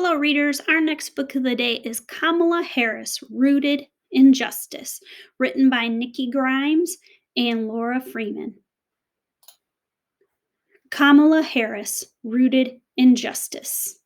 Hello, readers. Our next book of the day is Kamala Harris, Rooted in Justice, written by Nikki Grimes and Laura Freeman. Kamala Harris, Rooted in Justice.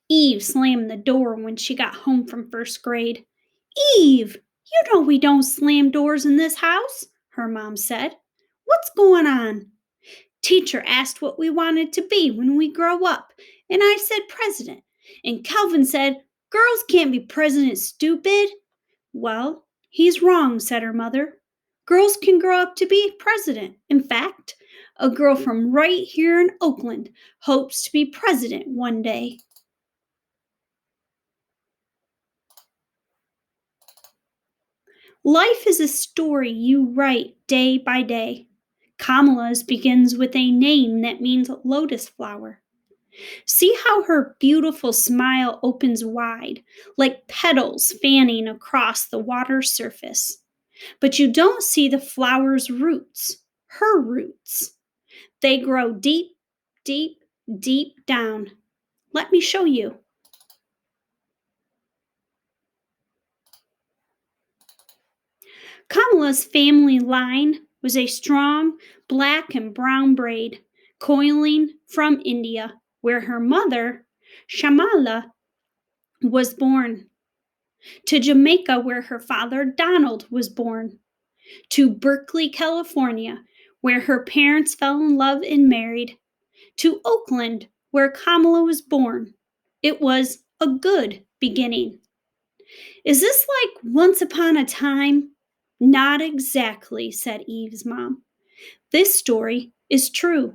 Eve slammed the door when she got home from first grade. Eve, you know we don't slam doors in this house, her mom said. What's going on? Teacher asked what we wanted to be when we grow up, and I said president. And Calvin said, girls can't be president, stupid. Well, he's wrong, said her mother. Girls can grow up to be president. In fact, a girl from right here in Oakland hopes to be president one day. Life is a story you write day by day. Kamala's begins with a name that means lotus flower. See how her beautiful smile opens wide, like petals fanning across the water's surface. But you don't see the flower's roots, her roots. They grow deep, deep, deep down. Let me show you. Kamala's family line was a strong black and brown braid, coiling from India, where her mother, Kamala, was born, to Jamaica, where her father, Donald, was born, to Berkeley, California, where her parents fell in love and married, to Oakland, where Kamala was born. It was a good beginning. Is this like once upon a time? Not exactly, said Eve's mom. This story is true.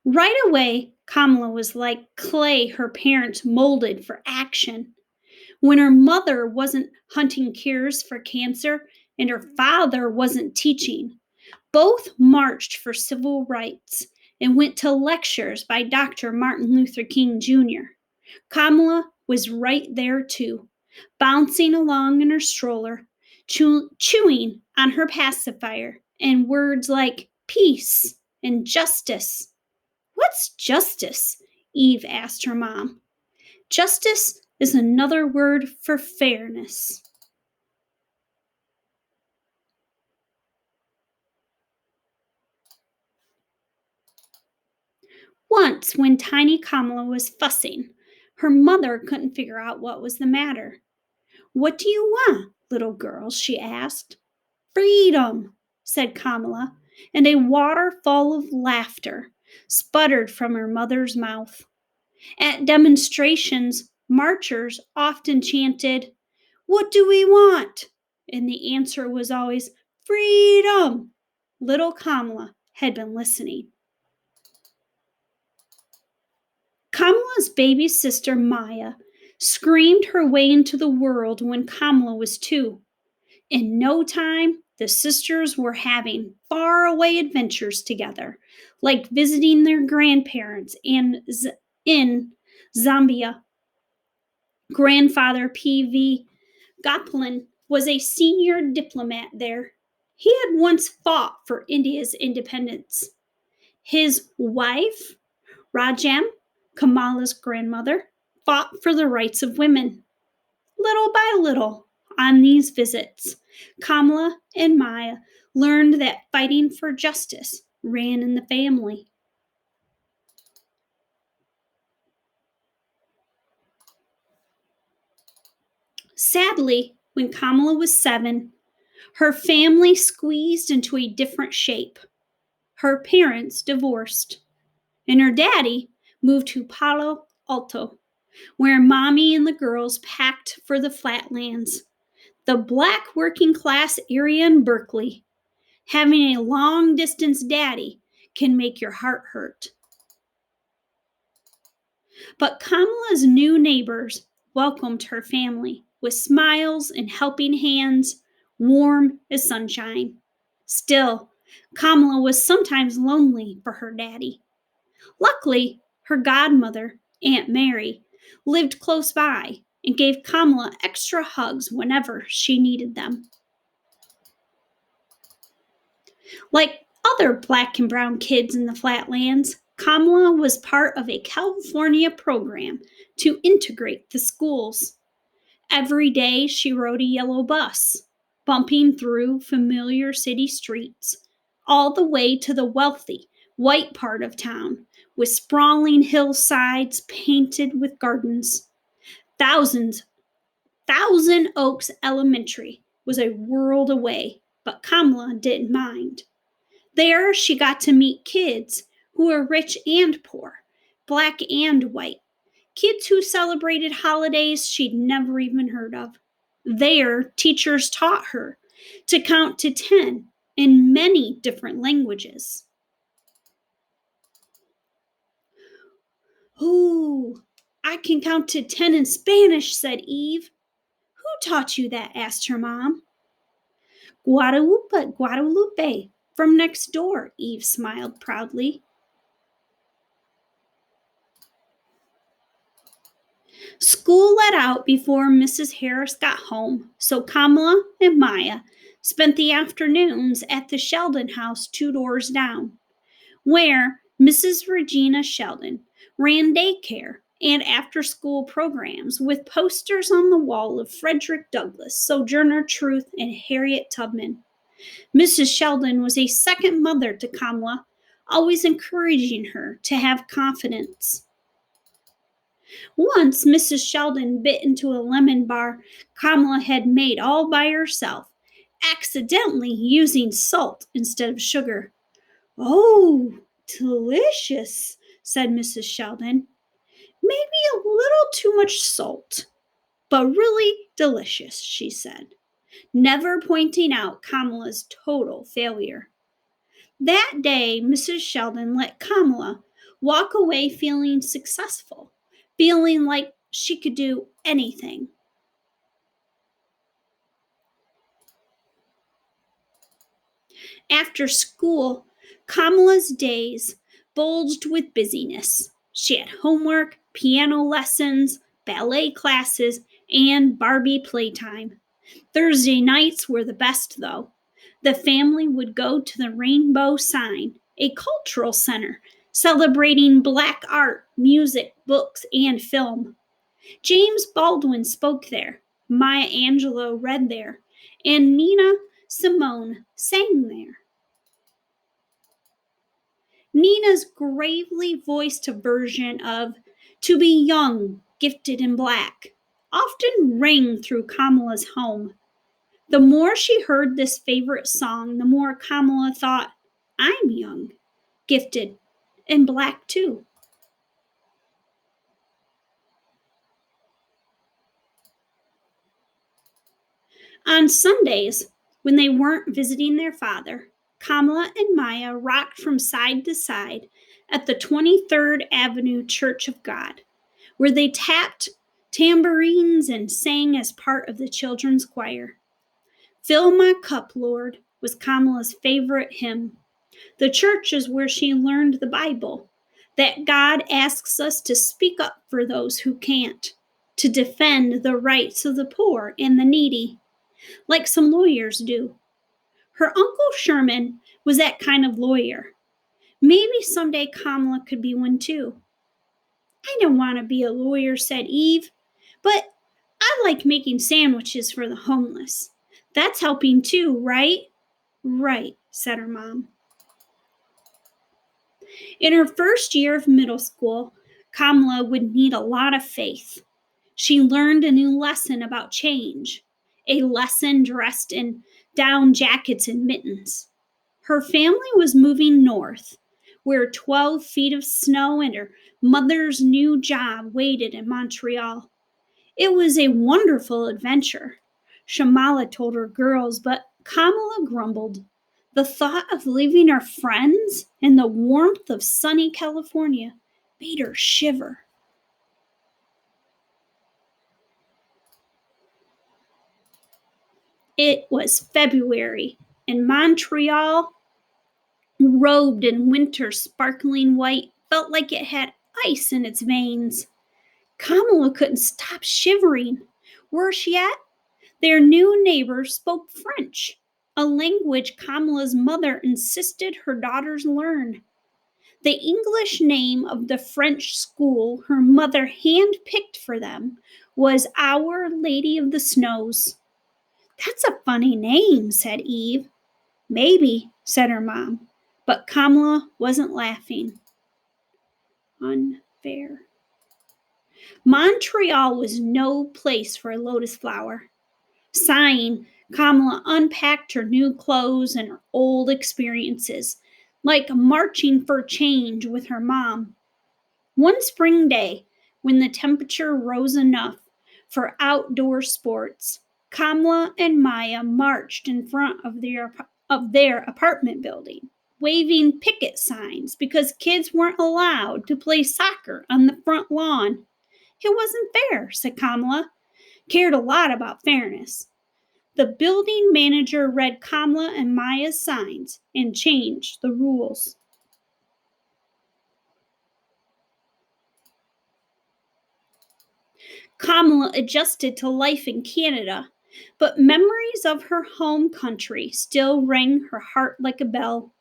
Right away, Kamala was like clay her parents molded for action. When her mother wasn't hunting cures for cancer and her father wasn't teaching, both marched for civil rights and went to lectures by Dr. Martin Luther King Jr. Kamala was right there too, bouncing along in her stroller, chewing on her pacifier, and words like peace and justice. What's justice? Eve asked her mom. Justice is another word for fairness. Once, when tiny Kamala was fussing, her mother couldn't figure out what was the matter. What do you want, little girl? She asked. Freedom, said Kamala, and a waterfall of laughter sputtered from her mother's mouth. At demonstrations, marchers often chanted, What do we want? And the answer was always, Freedom! Little Kamala had been listening. Kamala's baby sister, Maya, screamed her way into the world when Kamala was 2. In no time, the sisters were having faraway adventures together, like visiting their grandparents in Zambia. Grandfather P.V. Goplin was a senior diplomat there. He had once fought for India's independence. His wife, Rajam, Kamala's grandmother, fought for the rights of women. Little by little, on these visits, Kamala and Maya learned that fighting for justice ran in the family. Sadly, when Kamala was 7, her family squeezed into a different shape. Her parents divorced, and her daddy moved to Palo Alto, where Mommy and the girls packed for the flatlands, the black working class area in Berkeley. Having a long distance daddy can make your heart hurt. But Kamala's new neighbors welcomed her family with smiles and helping hands, warm as sunshine. Still, Kamala was sometimes lonely for her daddy. Luckily, her godmother, Aunt Mary, lived close by and gave Kamala extra hugs whenever she needed them. Like other black and brown kids in the flatlands, Kamala was part of a California program to integrate the schools. Every day she rode a yellow bus, bumping through familiar city streets, all the way to the wealthy, white part of town, with sprawling hillsides painted with gardens. Thousands, Thousand Oaks Elementary was a world away, but Kamala didn't mind. There she got to meet kids who were rich and poor, black and white, kids who celebrated holidays she'd never even heard of. There, teachers taught her to count to 10 in many different languages. "Oh, I can count to 10 in Spanish," said Eve. "Who taught you that?" asked her mom. Guadalupe, from next door," Eve smiled proudly. School let out before Mrs. Harris got home, so Kamala and Maya spent the afternoons at the Sheldon house 2 doors down, where Mrs. Regina Sheldon ran daycare and after school programs with posters on the wall of Frederick Douglass, Sojourner Truth, and Harriet Tubman. Mrs. Sheldon was a second mother to Kamala, always encouraging her to have confidence. Once Mrs. Sheldon bit into a lemon bar Kamala had made all by herself, accidentally using salt instead of sugar. "Oh, delicious," said Mrs. Sheldon. "Maybe a little too much salt, but really delicious," she said, never pointing out Kamala's total failure. That day, Mrs. Sheldon let Kamala walk away feeling successful, feeling like she could do anything. After school, Kamala's days bulged with busyness. She had homework, piano lessons, ballet classes, and Barbie playtime. Thursday nights were the best, though. The family would go to the Rainbow Sign, a cultural center celebrating Black art, music, books, and film. James Baldwin spoke there, Maya Angelou read there, and Nina Simone sang there. Nina's gravely voiced version of "To Be Young, Gifted and Black" often rang through Kamala's home. The more she heard this favorite song, the more Kamala thought, "I'm young, gifted, and black too." On Sundays, when they weren't visiting their father, Kamala and Maya rocked from side to side at the 23rd Avenue Church of God, where they tapped tambourines and sang as part of the children's choir. "Fill My Cup, Lord" was Kamala's favorite hymn. The church is where she learned the Bible, that God asks us to speak up for those who can't, to defend the rights of the poor and the needy, like some lawyers do. Her Uncle Sherman was that kind of lawyer. Maybe someday Kamala could be one too. "I don't want to be a lawyer," said Eve, "but I like making sandwiches for the homeless. That's helping too, right?" "Right," said her mom. In her first year of middle school, Kamala would need a lot of faith. She learned a new lesson about change, a lesson dressed in down jackets and mittens. Her family was moving north, where 12 feet of snow and her mother's new job waited in Montreal. It was a wonderful adventure, Shamala told her girls, but Kamala grumbled. The thought of leaving her friends and the warmth of sunny California made her shiver. It was February, and Montreal, robed in winter's sparkling white, felt like it had ice in its veins. Kamala couldn't stop shivering. Where she at? Their new neighbor spoke French, a language Kamala's mother insisted her daughters learn. The English name of the French school her mother hand-picked for them was Our Lady of the Snows. That's a funny name, said Eve. Maybe, said her mom, but Kamala wasn't laughing. Unfair. Montreal was no place for a lotus flower. Sighing, Kamala unpacked her new clothes and her old experiences, like marching for change with her mom. One spring day, when the temperature rose enough for outdoor sports, Kamala and Maya marched in front of their apartment building, waving picket signs because kids weren't allowed to play soccer on the front lawn. It wasn't fair, said Kamala, cared a lot about fairness. The building manager read Kamala and Maya's signs and changed the rules. Kamala adjusted to life in Canada, but memories of her home country still rang her heart like a bell.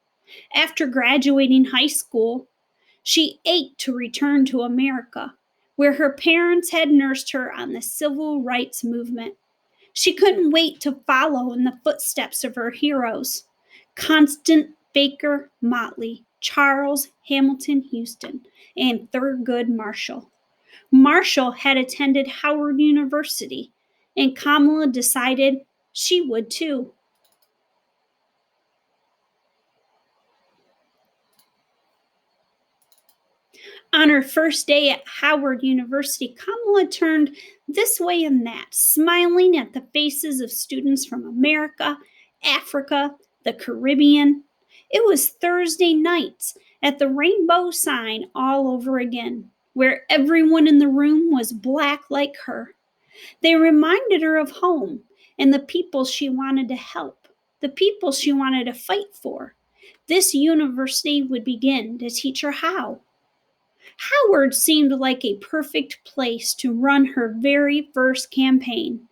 After graduating high school, she ached to return to America, where her parents had nursed her on the civil rights movement. She couldn't wait to follow in the footsteps of her heroes: Constant Baker Motley, Charles Hamilton Houston, and Thurgood Marshall. Marshall had attended Howard University, and Kamala decided she would too. On her first day at Howard University, Kamala turned this way and that, smiling at the faces of students from America, Africa, the Caribbean. It was Thursday nights at the Rainbow Sign all over again, where everyone in the room was black like her. They reminded her of home and the people she wanted to help, the people she wanted to fight for. This university would begin to teach her how. Howard seemed like a perfect place to run her very first campaign.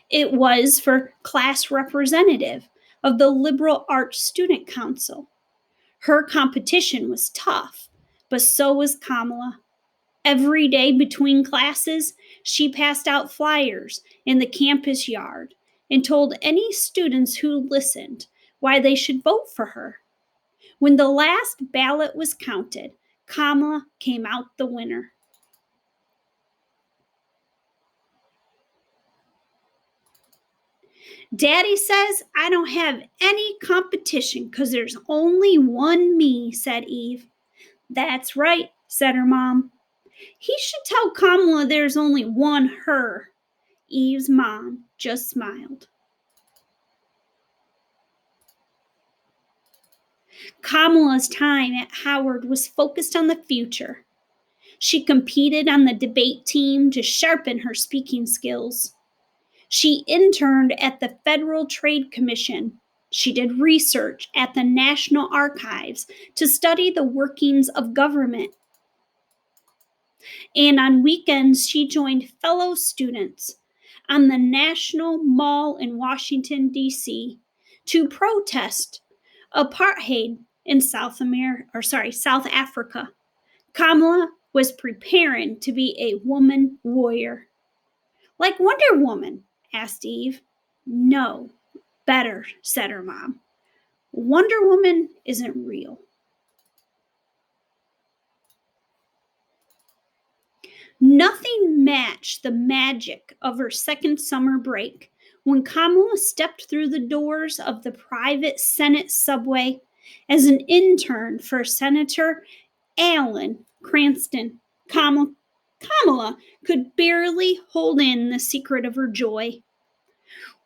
It was for class representative of the Liberal Arts Student Council. Her competition was tough, but so was Kamala. Every day between classes, she passed out flyers in the campus yard and told any students who listened why they should vote for her. When the last ballot was counted, Kamala came out the winner. Daddy says I don't have any competition because there's only one me, said Eve. That's right, said her mom. He should tell Kamala there's only one her. Eve's mom just smiled. Kamala's time at Howard was focused on the future. She competed on the debate team to sharpen her speaking skills. She interned at the Federal Trade Commission. She did research at the National Archives to study the workings of government. And on weekends, she joined fellow students on the National Mall in Washington, D.C. to protest apartheid in South Africa. Kamala was preparing to be a woman warrior. Like Wonder Woman, asked Eve. No, better, said her mom. Wonder Woman isn't real. Nothing matched the magic of her second summer break when Kamala stepped through the doors of the private Senate subway as an intern for Senator Alan Cranston. Kamala could barely hold in the secret of her joy.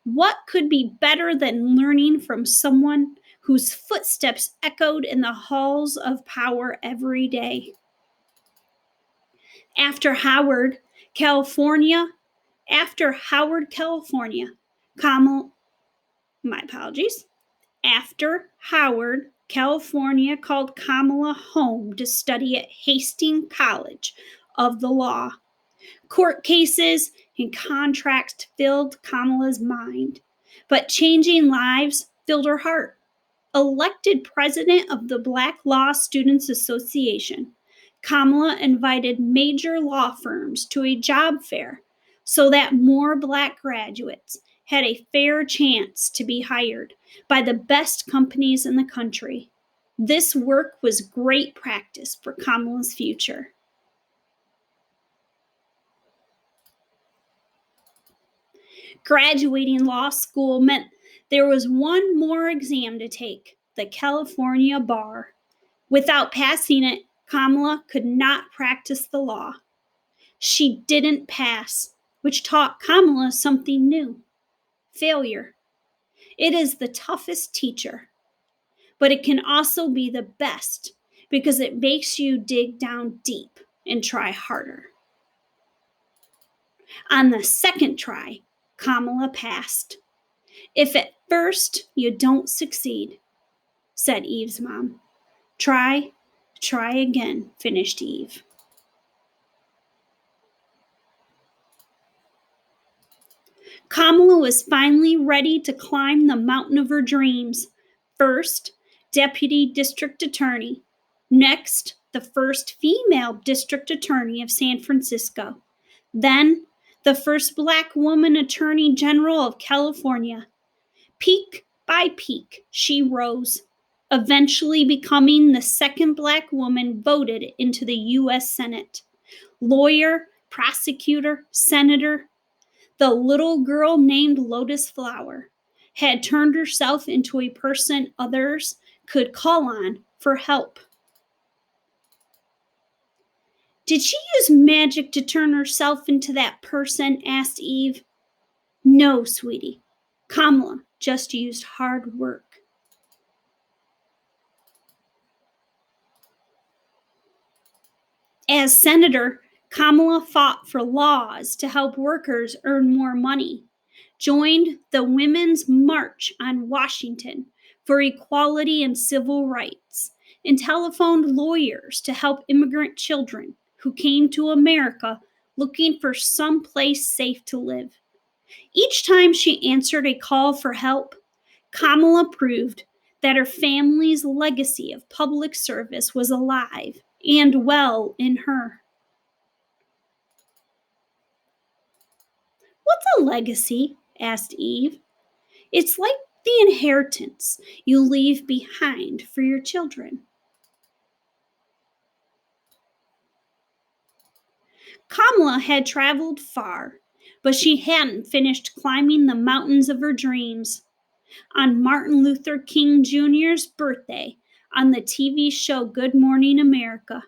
What could be better than learning from someone whose footsteps echoed in the halls of power every day? After Howard, California, Kamala, my apologies. After Howard, California called Kamala home to study at Hastings College of the Law. Court cases and contracts filled Kamala's mind, but changing lives filled her heart. Elected president of the Black Law Students Association, Kamala invited major law firms to a job fair so that more Black graduates had a fair chance to be hired by the best companies in the country. This work was great practice for Kamala's future. Graduating law school meant there was one more exam to take, the California bar. Without passing it, Kamala could not practice the law. She didn't pass, which taught Kamala something new: failure. It is the toughest teacher, but it can also be the best because it makes you dig down deep and try harder. On the second try, Kamala passed. If at first you don't succeed, said Eve's mom. Try again, finished Eve. Kamala was finally ready to climb the mountain of her dreams. First, deputy district attorney. Next, the first female district attorney of San Francisco. Then, the first Black woman attorney general of California. Peak by peak, she rose, eventually becoming the second Black woman voted into the U.S. Senate. Lawyer, prosecutor, senator, the little girl named Lotus Flower had turned herself into a person others could call on for help. Did she use magic to turn herself into that person? Asked Eve. No, sweetie. Kamala just used hard work. As senator, Kamala fought for laws to help workers earn more money, joined the Women's March on Washington for equality and civil rights, and telephoned lawyers to help immigrant children who came to America looking for some place safe to live. Each time she answered a call for help, Kamala proved that her family's legacy of public service was alive and well in her. What's a legacy? Asked Eve. It's like the inheritance you leave behind for your children. Kamala had traveled far, but she hadn't finished climbing the mountains of her dreams. On Martin Luther King Jr.'s birthday, on the TV show Good Morning America,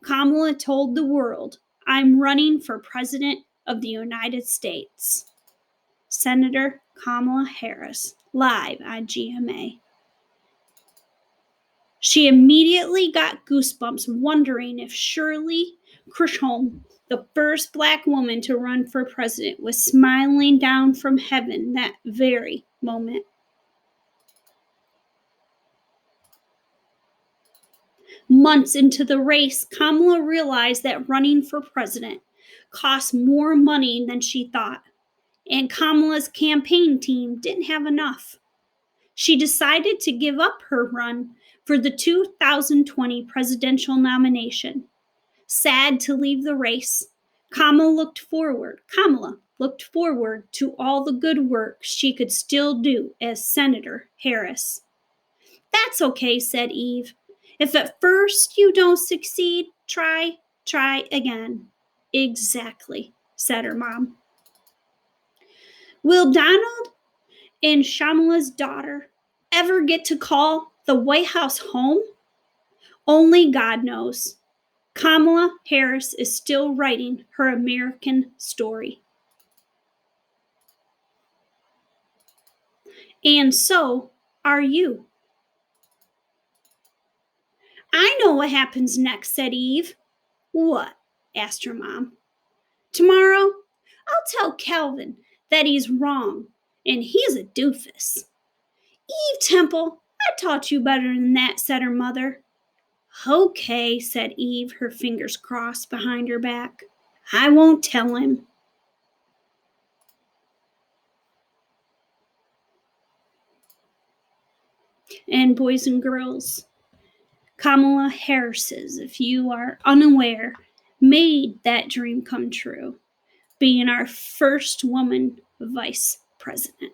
Kamala told the world, "I'm running for President of the United States." Senator Kamala Harris, live on GMA. She immediately got goosebumps wondering if Shirley Chisholm, the first Black woman to run for president, was smiling down from heaven that very moment. Months into the race, Kamala realized that running for president cost more money than she thought, and Kamala's campaign team didn't have enough. She decided to give up her run for the 2020 presidential nomination. Sad to leave the race, Kamala looked forward to all the good work she could still do as Senator Harris. That's okay, said Eve. If at first you don't succeed, try again. Exactly, said her mom. Will Donald and Shamala's daughter ever get to call the White House home? Only God knows. Kamala Harris is still writing her American story. And so are you. I know what happens next, said Eve. What? Asked her mom. Tomorrow, I'll tell Calvin that he's wrong and he's a doofus. Eve Temple, I taught you better than that, said her mother. Okay, said Eve, her fingers crossed behind her back. I won't tell him. And boys and girls, Kamala Harris, if you are unaware, made that dream come true, being our first woman vice president.